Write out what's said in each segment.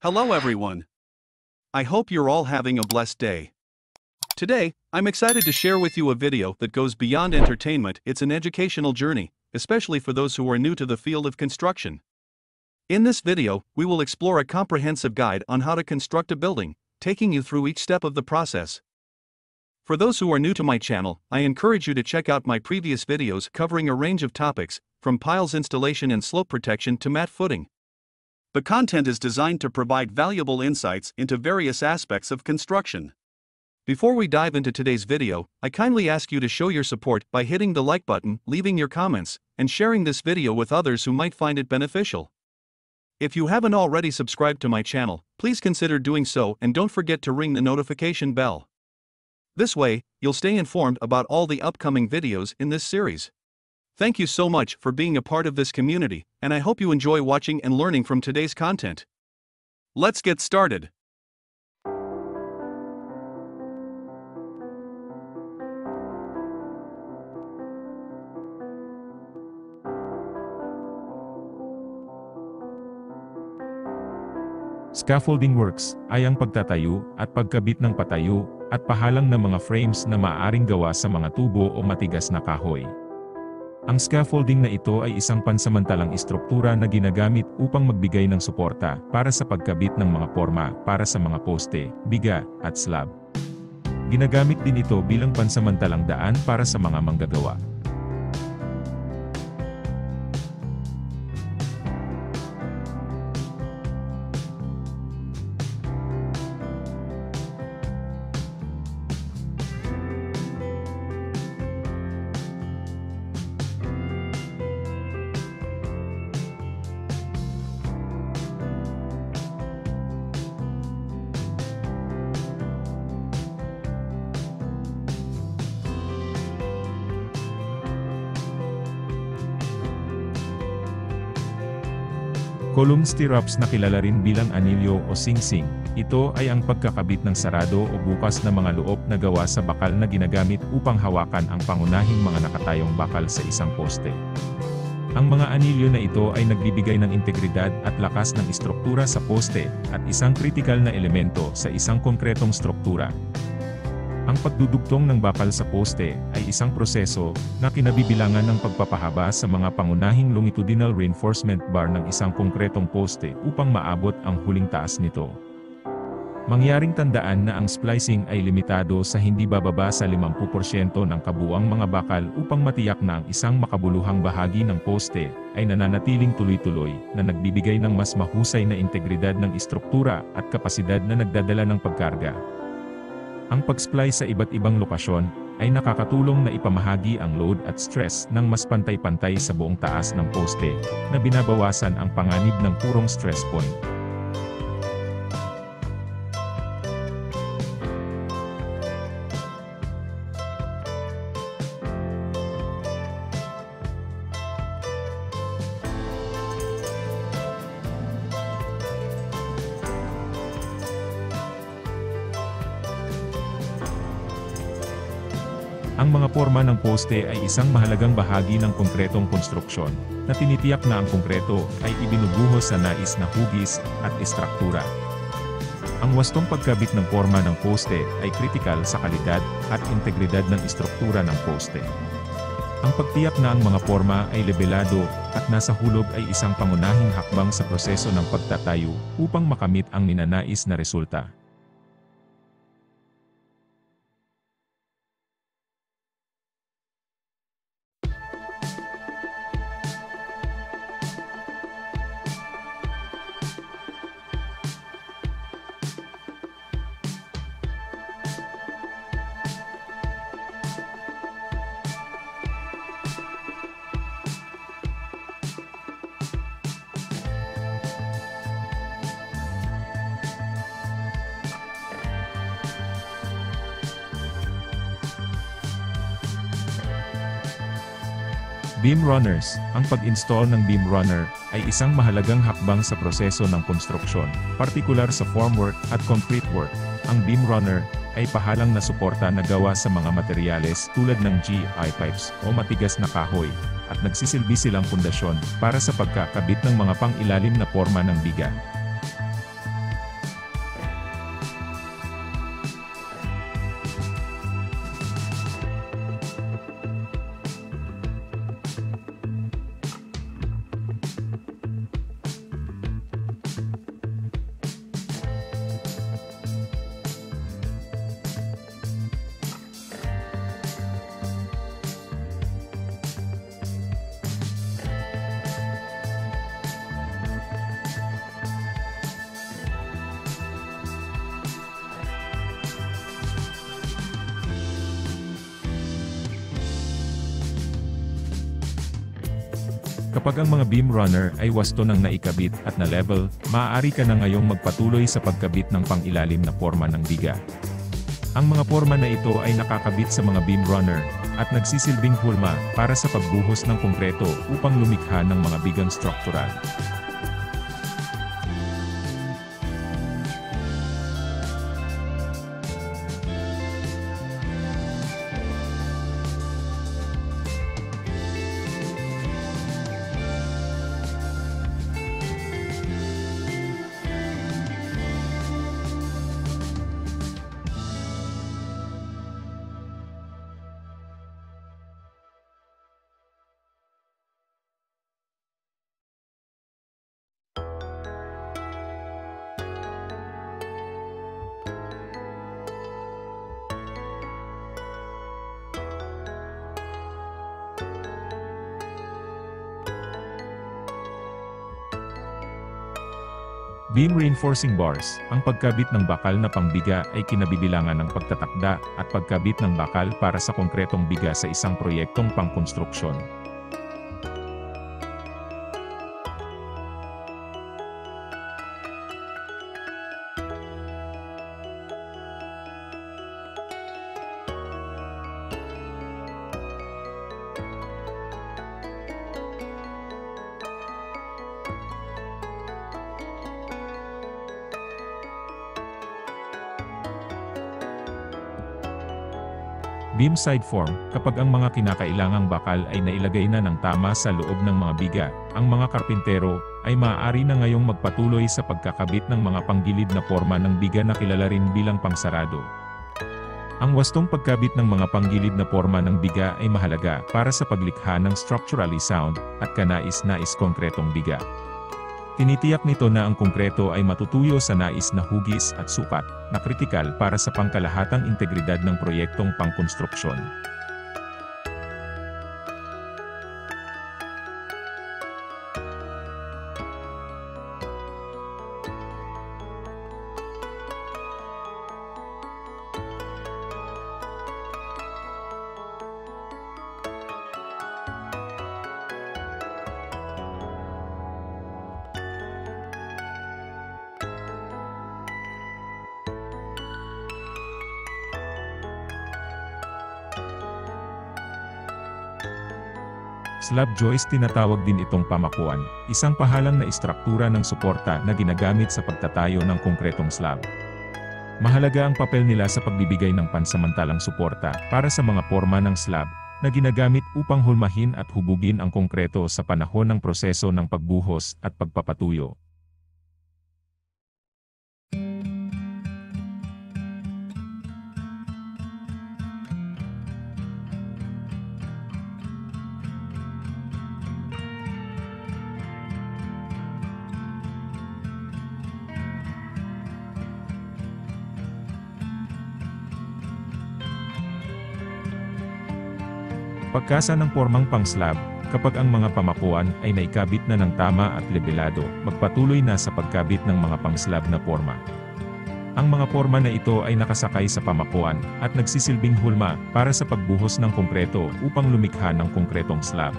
Hello everyone. I hope you're all having a blessed day. Today, I'm excited to share with you a video that goes beyond entertainment. It's an educational journey, especially for those who are new to the field of construction. In this video, we will explore a comprehensive guide on how to construct a building, taking you through each step of the process. For those who are new to my channel, I encourage you to check out my previous videos covering a range of topics, from piles installation and slope protection to mat footing. The content is designed to provide valuable insights into various aspects of construction. Before we dive into today's video, I kindly ask you to show your support by hitting the like button, leaving your comments, and sharing this video with others who might find it beneficial. If you haven't already subscribed to my channel, please consider doing so and don't forget to ring the notification bell. This way, you'll stay informed about all the upcoming videos in this series. Thank you so much for being a part of this community, and I hope you enjoy watching and learning from today's content. Let's get started. Scaffolding works ay ang pagtatayo at pagkabit ng patayo at pahalang ng mga frames na maaaring gawa sa mga tubo o matigas na kahoy. Ang scaffolding na ito ay isang pansamantalang istruktura na ginagamit upang magbigay ng suporta para sa pagkabit ng mga porma para sa mga poste, biga, at slab. Ginagamit din ito bilang pansamantalang daan para sa mga manggagawa. Column stirrups na kilala rin bilang anilyo o singsing. Ito ay ang pagkakabit ng sarado o bukas na mga loob na gawa sa bakal na ginagamit upang hawakan ang pangunahing mga nakatayong bakal sa isang poste. Ang mga anilyo na ito ay nagbibigay ng integridad at lakas ng istruktura sa poste at isang kritikal na elemento sa isang konkretong struktura. Ang pagdudugtong ng bakal sa poste ay isang proseso na kinabibilangan ng pagpapahaba sa mga pangunahing longitudinal reinforcement bar ng isang konkretong poste upang maabot ang huling taas nito. Mangyaring tandaan na ang splicing ay limitado sa hindi bababa sa 50% ng kabuuang mga bakal upang matiyak na ang isang makabuluhang bahagi ng poste ay nananatiling tuloy-tuloy na nagbibigay ng mas mahusay na integridad ng istruktura at kapasidad na nagdadala ng pagkarga. Ang pag-splice sa iba't ibang lokasyon ay nakakatulong na ipamahagi ang load at stress ng mas pantay-pantay sa buong taas ng poste, na binabawasan ang panganib ng purong stress point. Ang mga porma ng poste ay isang mahalagang bahagi ng konkretong konstruksyon, na tinitiyak na ang konkreto ay ibinubuhos sa nais na hugis at istruktura. Ang wastong pagkabit ng porma ng poste ay kritikal sa kalidad at integridad ng istruktura ng poste. Ang pagtiyak na ang mga porma ay lebelado at nasa hulog ay isang pangunahing hakbang sa proseso ng pagtatayo upang makamit ang ninanais na resulta. Beam runners. Ang pag-install ng beam runner ay isang mahalagang hakbang sa proseso ng konstruksyon, partikular sa formwork at concrete work. Ang beam runner ay pahalang na suporta na gawa sa mga materyales tulad ng GI pipes o matigas na kahoy, at nagsisilbi silang pundasyon para sa pagkakabit ng mga pang-ilalim na porma ng biga. Kapag ang mga beam runner ay wasto ng naikabit at na-level, maaari ka na ngayong magpatuloy sa pagkabit ng pangilalim na porma ng biga. Ang mga porma na ito ay nakakabit sa mga beam runner, at nagsisilbing hulma para sa pagbuhos ng konkreto upang lumikha ng mga bigang struktural. Beam reinforcing bars, ang pagkabit ng bakal na pangbiga ay kinabibilangan ng pagtatakda at pagkabit ng bakal para sa konkretong biga sa isang proyektong pangkonstruksyon. Beam side form, kapag ang mga kinakailangang bakal ay nailagay na ng tama sa loob ng mga biga, ang mga karpintero ay maaari na ngayong magpatuloy sa pagkakabit ng mga panggilid na porma ng biga na kilala rin bilang pangsarado. Ang wastong pagkabit ng mga panggilid na porma ng biga ay mahalaga para sa paglikha ng structurally sound at kanais-nais konkretong biga. Tinitiyak nito na ang konkreto ay matutuyo sa nais na hugis at sukat, na kritikal para sa pangkalahatang integridad ng proyektong pangkonstruksyon. Slab joist, tinatawag din itong pamakuan, isang pahalang na istruktura ng suporta na ginagamit sa pagtatayo ng konkretong slab. Mahalaga ang papel nila sa pagbibigay ng pansamantalang suporta para sa mga porma ng slab na ginagamit upang hulmahin at hubugin ang konkreto sa panahon ng proseso ng pagbuhos at pagpapatuyo. Pagkasa ng pormang pang-slab, kapag ang mga pamakuan ay naikabit na ng tama at lebelado, magpatuloy na sa pagkabit ng mga pang-slab na porma. Ang mga porma na ito ay nakasakay sa pamakuan at nagsisilbing hulma para sa pagbuhos ng konkreto upang lumikha ng konkretong slab.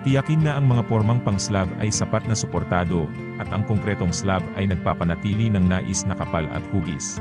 Tiyakin na ang mga pormang pang-slab ay sapat na suportado at ang konkretong slab ay nagpapanatili ng nais na kapal at hugis.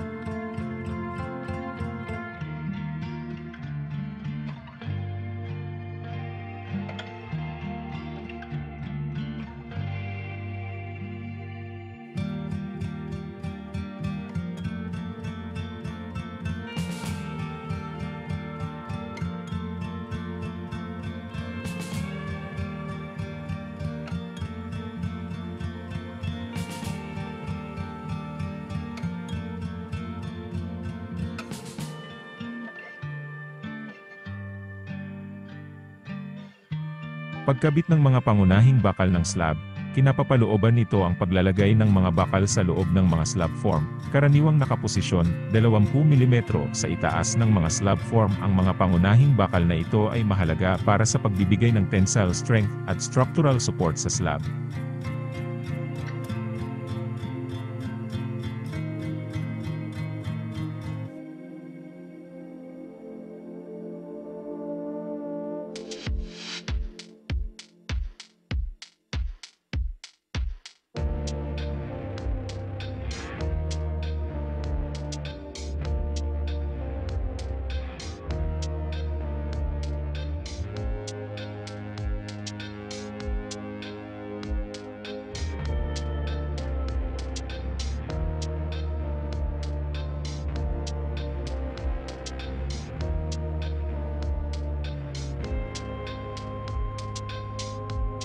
Pagkabit ng mga pangunahing bakal ng slab, kinapapalooban nito ang paglalagay ng mga bakal sa loob ng mga slab form, karaniwang nakaposisyon 20 mm sa itaas ng mga slab form. Ang mga pangunahing bakal na ito ay mahalaga para sa pagbibigay ng tensile strength at structural support sa slab.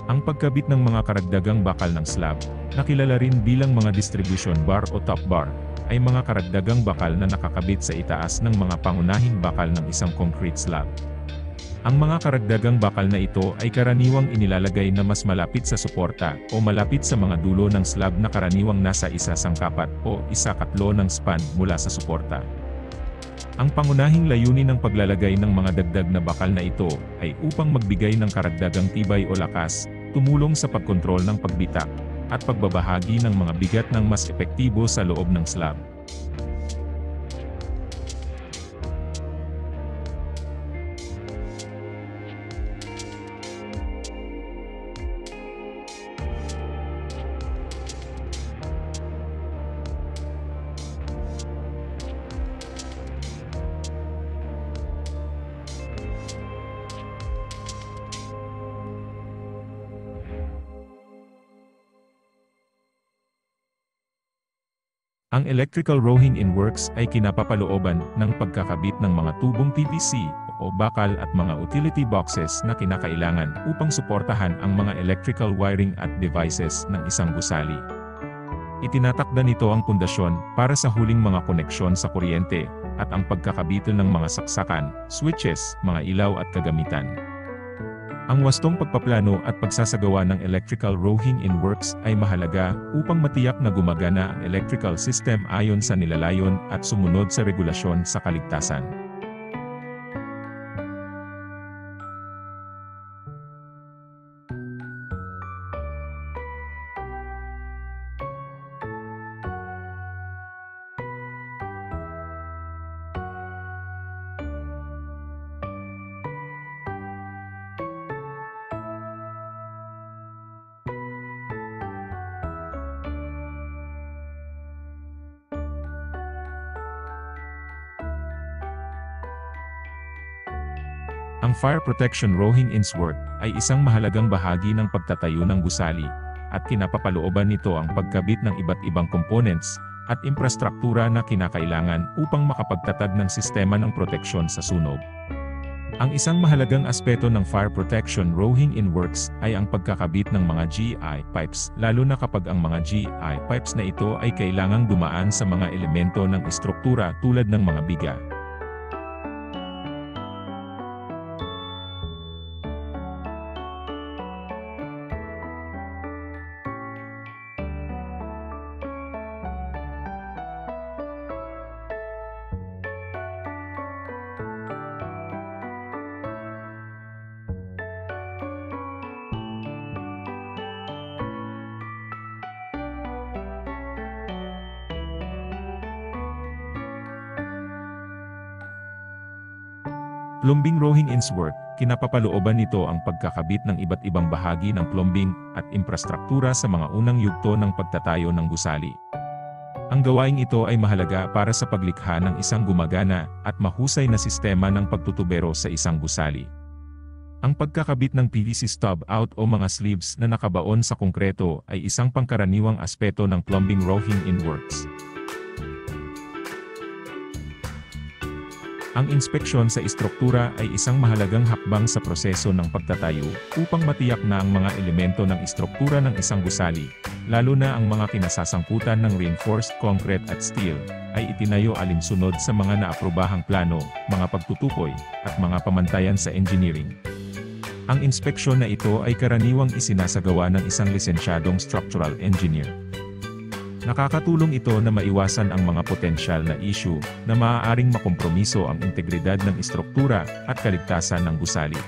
Ang pagkabit ng mga karagdagang bakal ng slab, na kilala rin bilang mga distribution bar o top bar, ay mga karagdagang bakal na nakakabit sa itaas ng mga pangunahing bakal ng isang concrete slab. Ang mga karagdagang bakal na ito ay karaniwang inilalagay na mas malapit sa suporta o malapit sa mga dulo ng slab na karaniwang nasa isa sangkapat o isa-katlo ng span mula sa suporta. Ang pangunahing layunin ng paglalagay ng mga dagdag na bakal na ito ay upang magbigay ng karagdagang tibay o lakas, tumulong sa pagkontrol ng pagbitak, at pagbabahagi ng mga bigat ng mas epektibo sa loob ng slab. Ang electrical rowing in works ay kinapapalooban ng pagkakabit ng mga tubong PVC o bakal at mga utility boxes na kinakailangan upang suportahan ang mga electrical wiring at devices ng isang gusali. Itinatakda nito ang pundasyon para sa huling mga koneksyon sa kuryente at ang pagkakabitan ng mga saksakan, switches, mga ilaw at kagamitan. Ang wastong pagpaplano at pagsasagawa ng electrical rowing in works ay mahalaga upang matiyak na gumagana ang electrical system ayon sa nilalayon at sumunod sa regulasyon sa kaligtasan. Ang fire protection rowing in work ay isang mahalagang bahagi ng pagtatayo ng gusali, at kinapapalooban nito ang pagkabit ng iba't ibang components at infrastruktura na kinakailangan upang makapagtatag ng sistema ng proteksyon sa sunog. Ang isang mahalagang aspeto ng fire protection rowing in works ay ang pagkakabit ng mga GI pipes, lalo na kapag ang mga GI pipes na ito ay kailangang dumaan sa mga elemento ng istruktura tulad ng mga biga. Plumbing rowing in work, kinapapalooban nito ang pagkakabit ng iba't ibang bahagi ng plumbing at infrastruktura sa mga unang yugto ng pagtatayo ng gusali. Ang gawaing ito ay mahalaga para sa paglikha ng isang gumagana at mahusay na sistema ng pagtutubero sa isang gusali. Ang pagkakabit ng PVC stub-out o mga sleeves na nakabaon sa konkreto ay isang pangkaraniwang aspeto ng plumbing rowing in works. Ang inspeksyon sa istruktura ay isang mahalagang hakbang sa proseso ng pagtatayo upang matiyak na ang mga elemento ng istruktura ng isang gusali, lalo na ang mga kinasasangkutan ng reinforced concrete at steel, ay itinayo alinsunod sa mga naaprobahang plano, mga pagtutukoy, at mga pamantayan sa engineering. Ang inspeksyon na ito ay karaniwang isinasagawa ng isang lisensyadong structural engineer. Nakakatulong ito na maiwasan ang mga potensyal na issue na maaaring makompromiso ang integridad ng istruktura at kaligtasan ng gusali.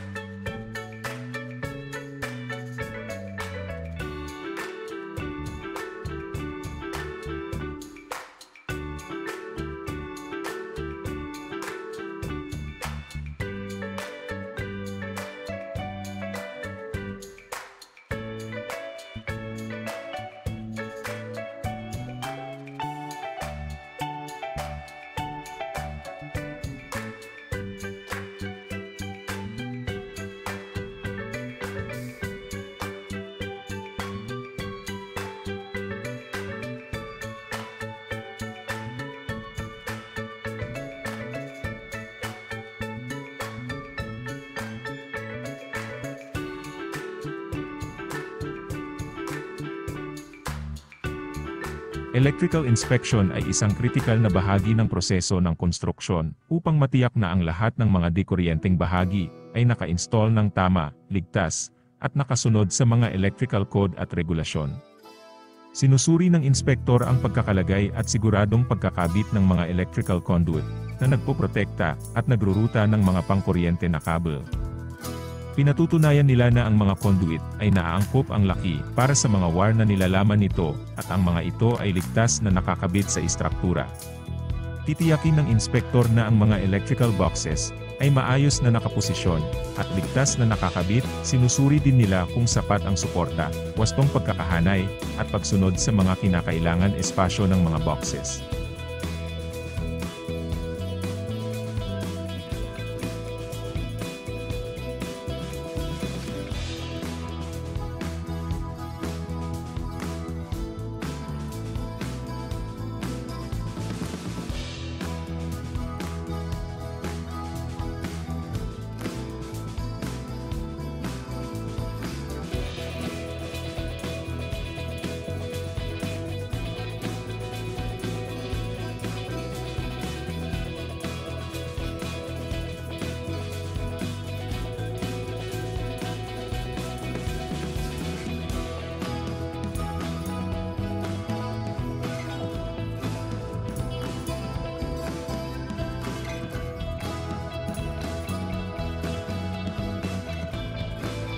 Electrical inspection ay isang kritikal na bahagi ng proseso ng konstruksyon upang matiyak na ang lahat ng mga dekuryenteng bahagi ay naka-install ng tama, ligtas, at nakasunod sa mga electrical code at regulasyon. Sinusuri ng inspektor ang pagkakalagay at siguradong pagkakabit ng mga electrical conduit na nagpoprotekta at nagruruta ng mga pangkuryente na kabel. Pinatutunayan nila na ang mga conduit ay naaangkop ang laki para sa mga wire na nilalaman nito at ang mga ito ay ligtas na nakakabit sa istruktura. Titiyakin ng inspektor na ang mga electrical boxes ay maayos na nakaposisyon at ligtas na nakakabit. Sinusuri din nila kung sapat ang suporta, wastong pagkakahanay, at pagsunod sa mga kinakailangan espasyo ng mga boxes.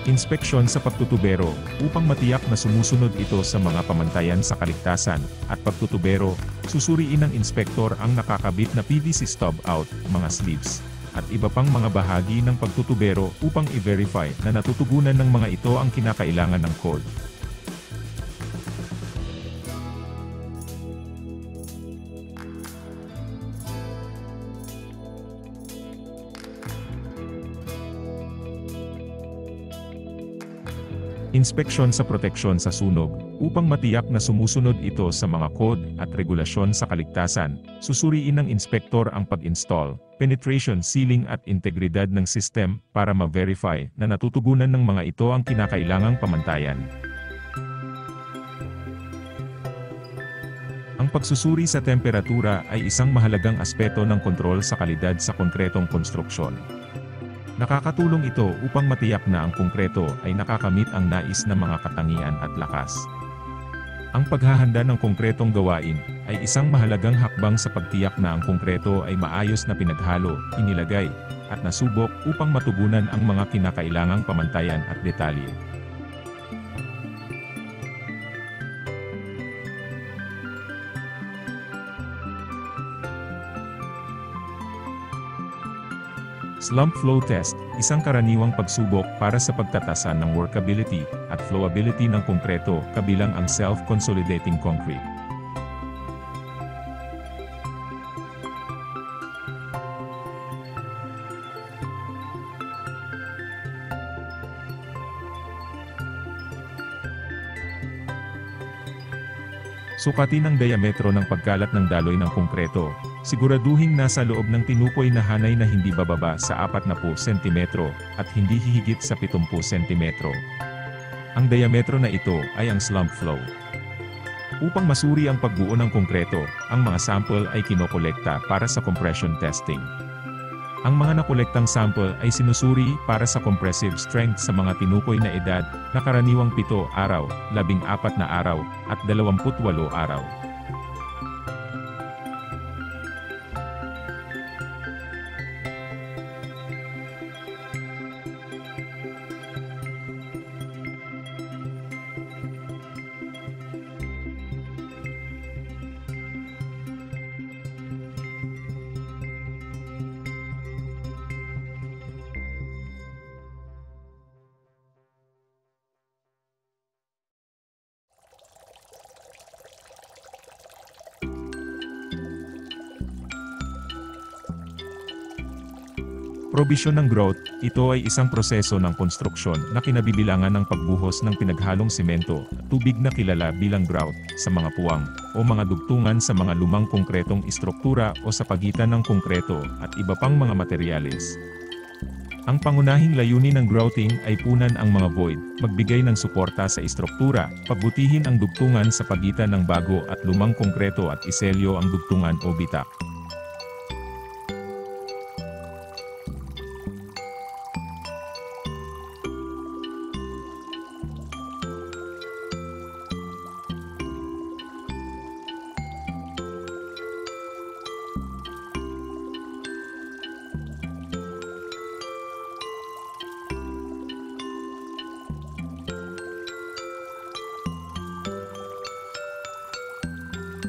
Inspeksyon sa pagtutubero, upang matiyak na sumusunod ito sa mga pamantayan sa kaligtasan, at pagtutubero, susuriin ng inspektor ang nakakabit na PVC stub-out, mga sleeves, at iba pang mga bahagi ng pagtutubero upang i-verify na natutugunan ng mga ito ang kinakailangan ng code. Inspeksyon sa proteksyon sa sunog, upang matiyak na sumusunod ito sa mga code at regulasyon sa kaligtasan, susuriin ng inspektor ang pag-install, penetration sealing at integridad ng system para ma-verify na natutugunan ng mga ito ang kinakailangang pamantayan. Ang pagsusuri sa temperatura ay isang mahalagang aspeto ng kontrol sa kalidad sa konkretong konstruksyon. Nakakatulong ito upang matiyak na ang konkreto ay nakakamit ang nais na mga katangian at lakas. Ang paghahanda ng konkretong gawain ay isang mahalagang hakbang sa pagtiyak na ang konkreto ay maayos na pinaghalo, inilagay, at nasubok upang matugunan ang mga kinakailangang pamantayan at detalye. Slump flow test, isang karaniwang pagsubok para sa pagtatasan ng workability at flowability ng konkreto kabilang ang self-consolidating concrete. Sukatin ang diametro ng pagkalat ng daloy ng konkreto. Siguraduhing nasa loob ng tinukoy na hanay na hindi bababa sa 40 cm at hindi hihigit sa 70 cm. Ang diametro na ito ay ang slump flow. Upang masuri ang pagbuo ng konkreto, ang mga sample ay kinokolekta para sa compression testing. Ang mga nakolektang sample ay sinusuri para sa compressive strength sa mga tinukoy na edad na karaniwang 7 araw, 14 na araw, at 28 araw. Probisyon ng growth, ito ay isang proseso ng konstruksyon na kinabibilangan ng pagbuhos ng pinaghalong semento, tubig na kilala bilang grout, sa mga puwang, o mga dugtungan sa mga lumang konkretong istruktura o sa pagitan ng konkreto at iba pang mga materyales. Ang pangunahing layunin ng grouting ay punan ang mga void, magbigay ng suporta sa istruktura, pagbutihin ang dugtungan sa pagitan ng bago at lumang konkreto at iselyo ang dugtungan o bitak.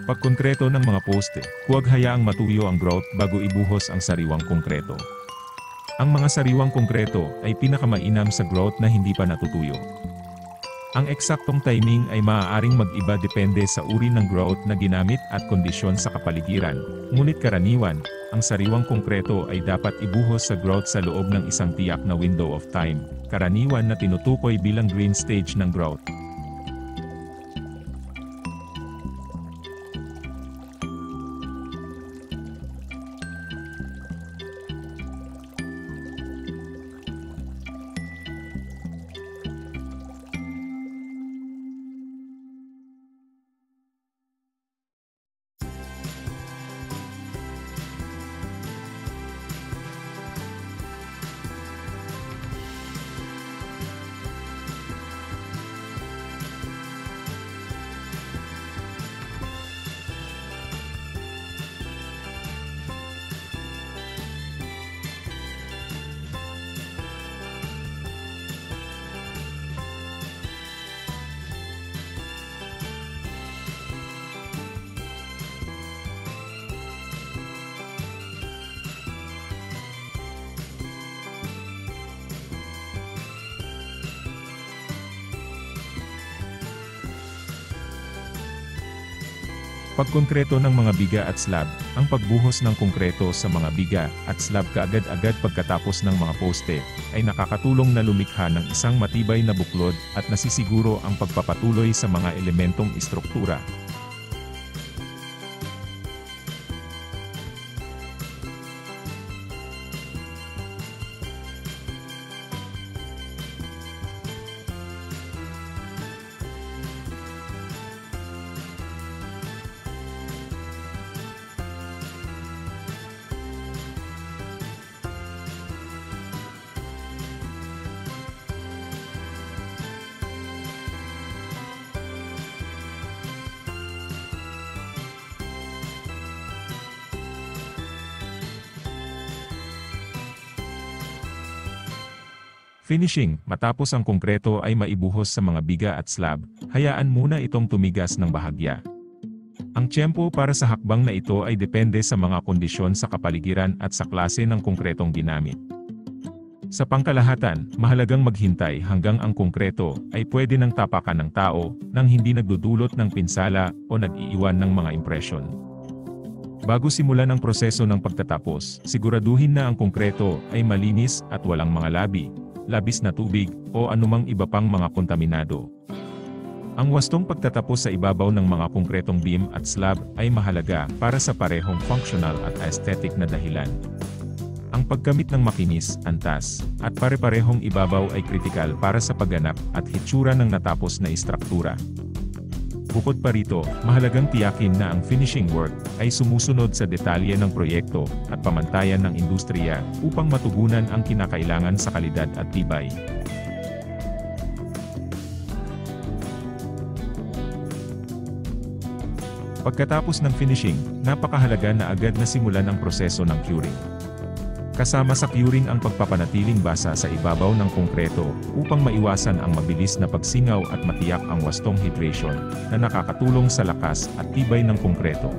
Pagkonkreto ng mga poste, huwag hayaang matuyo ang grout bago ibuhos ang sariwang konkreto. Ang mga sariwang konkreto ay pinakamainam sa grout na hindi pa natutuyo. Ang eksaktong timing ay maaaring mag-iba depende sa uri ng grout na ginamit at kondisyon sa kapaligiran, ngunit karaniwan, ang sariwang konkreto ay dapat ibuhos sa grout sa loob ng isang tiyak na window of time, karaniwan na tinutukoy bilang green stage ng grout. Pagkonkreto ng mga biga at slab, ang pagbuhos ng konkreto sa mga biga at slab kaagad-agad pagkatapos ng mga poste, ay nakakatulong na lumikha ng isang matibay na buklod at nasisiguro ang pagpapatuloy sa mga elementong istruktura. Finishing, matapos ang konkreto ay maibuhos sa mga biga at slab, hayaan muna itong tumigas ng bahagya. Ang tiyempo para sa hakbang na ito ay depende sa mga kondisyon sa kapaligiran at sa klase ng konkretong ginamit. Sa pangkalahatan, mahalagang maghintay hanggang ang konkreto ay pwede nang tapakan ng tao nang hindi nagdudulot ng pinsala o nag-iiwan ng mga impresyon. Bago simulan ang proseso ng pagtatapos, siguraduhin na ang konkreto ay malinis at walang mga labi, labis na tubig, o anumang iba pang mga kontaminado. Ang wastong pagtatapos sa ibabaw ng mga konkretong beam at slab ay mahalaga para sa parehong functional at aesthetic na dahilan. Ang paggamit ng makinis, antas, at pare-parehong ibabaw ay kritikal para sa pagganap at hitsura ng natapos na istruktura. Bukod pa rito, mahalagang tiyakin na ang finishing work ay sumusunod sa detalye ng proyekto at pamantayan ng industriya upang matugunan ang kinakailangan sa kalidad at tibay. Pagkatapos ng finishing, napakahalaga na agad na simulan ang proseso ng curing. Kasama sa curing ang pagpapanatiling basa sa ibabaw ng konkreto upang maiwasan ang mabilis na pagsingaw at matiyak ang wastong hydration na nakakatulong sa lakas at tibay ng konkreto.